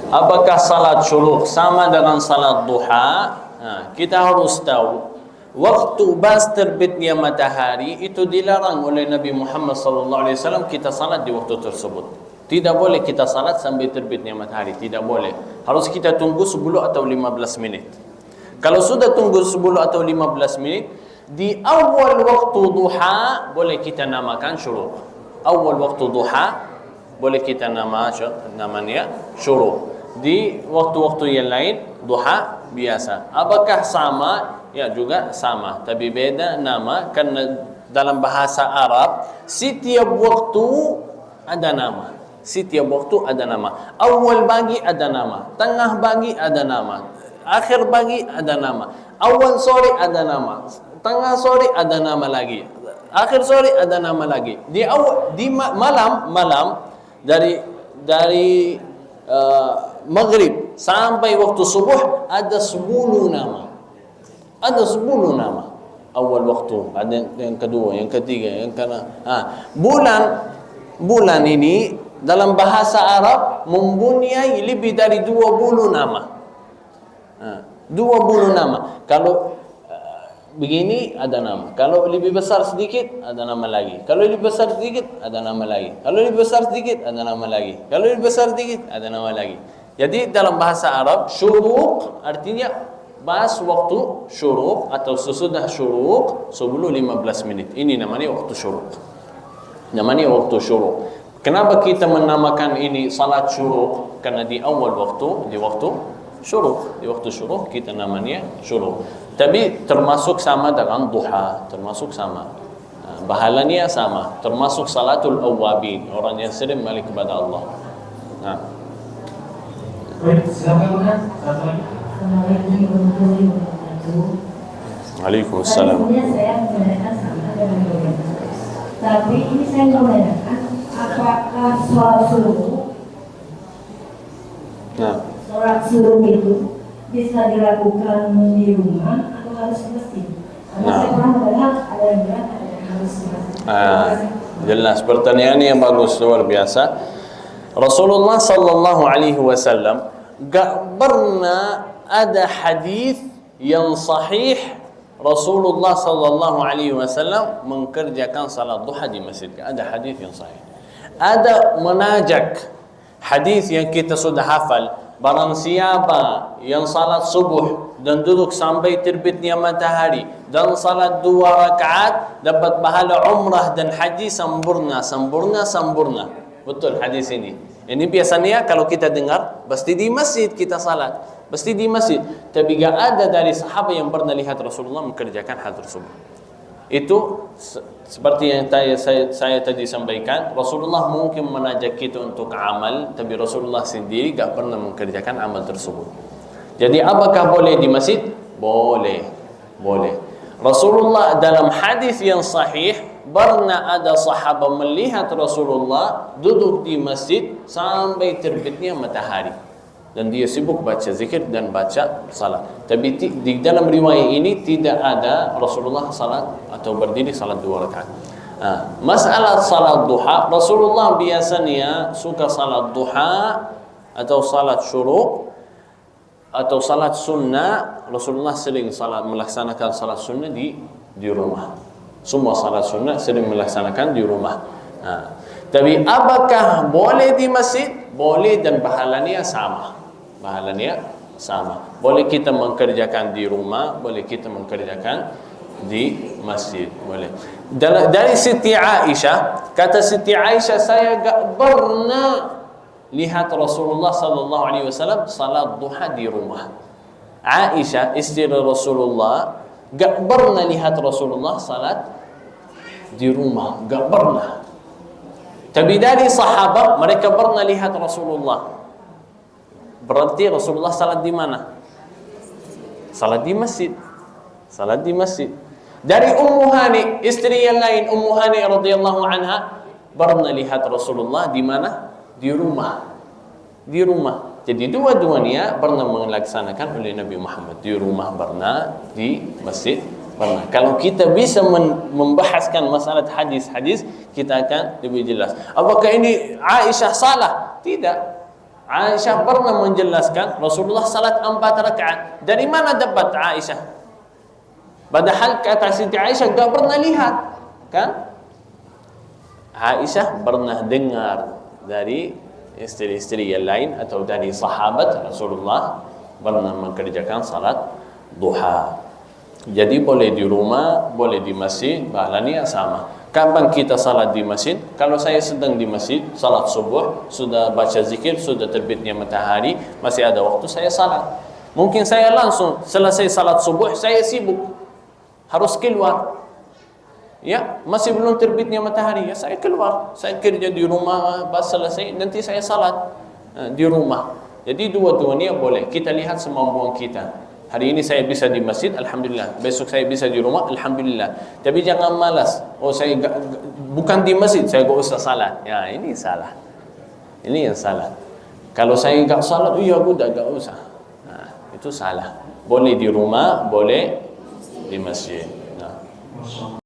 Apakah salat syuruk sama dengan salat duha? Kita harus tahu waktu bas terbitnya matahari itu dilarang oleh Nabi Muhammad SAW kita salat di waktu tersebut. Tidak boleh kita salat sampai terbitnya matahari, tidak boleh. Harus kita tunggu 10 atau 15 menit. Kalau sudah tunggu 10 atau 15 menit, di awal waktu duha boleh kita namakan syuruk. Awal waktu duha boleh kita namanya syuruk. Di waktu-waktu yang lain duha biasa. Apakah sama? Ya, juga sama, tapi beda nama karena dalam bahasa Arab setiap waktu ada nama. Setiap waktu ada nama. Awal pagi ada nama, tengah pagi ada nama, akhir pagi ada nama, awal sore ada nama, tengah sore ada nama lagi, akhir sore ada nama lagi. Di malam dari maghrib sampai waktu subuh ada 10 nama. Ada 10 nama. Awal waktu, ada yang kedua, yang ketiga, yang keenam. Bulan ini dalam bahasa Arab mempunyai lebih dari 20 nama. 20 nama. Kalau begini ada nama. Kalau lebih besar sedikit ada nama lagi. Kalau lebih besar sedikit ada nama lagi. Kalau lebih besar sedikit ada nama lagi. Kalau lebih besar sedikit ada nama lagi. Jadi dalam bahasa Arab syuruk artinya pas waktu syuruk atau sesudah syuruk sebelum 15 menit. Ini namanya waktu syuruk. Namanya waktu syuruk. Kenapa kita menamakan ini salat syuruk? Karena di awal waktu, di waktu syuruk. Di waktu syuruk kita namanya syuruk. Tapi termasuk sama dengan duha, termasuk sama. Bahalanya sama, termasuk salatul awwabin, orang yang sering balik kepada Allah. Silakan. Assalamualaikum warahmatullahi wabarakatuh. Waalaikumsalam. Saya menanyakan sama dengan bagaimana. Tapi ini saya menanyakan apakah sholat subuh, sholat subuh itu bisa dilakukan di rumah atau harus di masjid? Karena saya pernah mendengar ada yang bilang ada yang harus di masjid. Jelas, pertanyaan yang bagus, luar biasa. Rasulullah sallallahu alaihi wasallam gak pernah ada hadis yang sahih Rasulullah sallallahu alaihi wasallam mengerjakan salat duha di masjid. Ada hadis yang sahih. Ada menajak hadis yang kita sudah hafal, barang siapa yang salat subuh dan duduk sampai terbitnya matahari dan salat 2 rakaat dapat pahala umrah dan haji sempurna. Betul hadis ini. Ini biasanya kalau kita dengar pasti di masjid kita salat, pasti di masjid. Tapi gak ada dari sahabat yang pernah lihat Rasulullah mengerjakan hal tersebut. Itu seperti yang saya tadi sampaikan, Rasulullah mungkin menajak kita untuk amal, tapi Rasulullah sendiri gak pernah mengerjakan amal tersebut. Jadi apakah boleh di masjid? Boleh. Rasulullah dalam hadis yang sahih pernah ada sahabat melihat Rasulullah duduk di masjid sampai terbitnya matahari dan dia sibuk baca zikir dan baca salat. Tapi di dalam riwayat ini tidak ada Rasulullah salat atau berdiri salat 2 rakaat. Masalah salat duha, Rasulullah biasanya suka salat duha atau salat syuruk atau salat sunnah. Rasulullah sering melaksanakan salat sunnah di rumah. Semua salat sunnah sering melaksanakan di rumah. Tapi apakah boleh di masjid? Boleh dan pahalanya sama. Boleh kita mengerjakan di rumah, boleh kita mengerjakan di masjid, boleh. Dari Siti Aisyah, kata Siti Aisyah, saya gak pernah lihat Rasulullah sallallahu alaihi wasallam salat duha di rumah. Aisyah istri Rasulullah gak pernah lihat Rasulullah salat di rumah, gak pernah. Tapi dari sahabat mereka pernah lihat Rasulullah. Berarti Rasulullah salat di mana? Salat di masjid. Dari Ummu Hani, istri yang lain, Ummu Hani radhiyallahu anha, pernah lihat Rasulullah di mana? Di rumah. Jadi dua-duanya pernah melaksanakan oleh Nabi Muhammad. Di rumah pernah, di masjid pernah. Kalau kita bisa membahaskan masalah hadis-hadis, kita akan lebih jelas. Apakah ini Aisyah salah? Tidak. Aisyah pernah menjelaskan Rasulullah salat 4 rakaat. Dari mana dapat Aisyah? Padahal kata Siti Aisyah tak pernah lihat, kan? Aisyah pernah dengar dari istri-istri yang lain atau dari sahabat Rasulullah pernah mengerjakan salat duha. Jadi boleh di rumah, boleh di masjid, pahalanya sama. Kapan kita salat di masjid? Kalau saya sedang di masjid, salat subuh, sudah baca zikir, sudah terbitnya matahari, masih ada waktu, saya salat. Mungkin saya langsung selesai salat subuh, saya sibuk, harus keluar. Ya, masih belum terbitnya matahari, ya saya keluar, saya kerja di rumah, pas selesai, nanti saya salat di rumah. Jadi dua-duanya boleh. Kita lihat semampuan kita. Hari ini saya bisa di masjid, alhamdulillah. Besok saya bisa di rumah, alhamdulillah. Tapi jangan malas. Oh, saya bukan di masjid, saya gak usah salat. Ya, ini salah. Ini yang salah. Kalau saya gak salat, iya udah gak usah. Nah, itu salah. Boleh di rumah, boleh di masjid. Nah.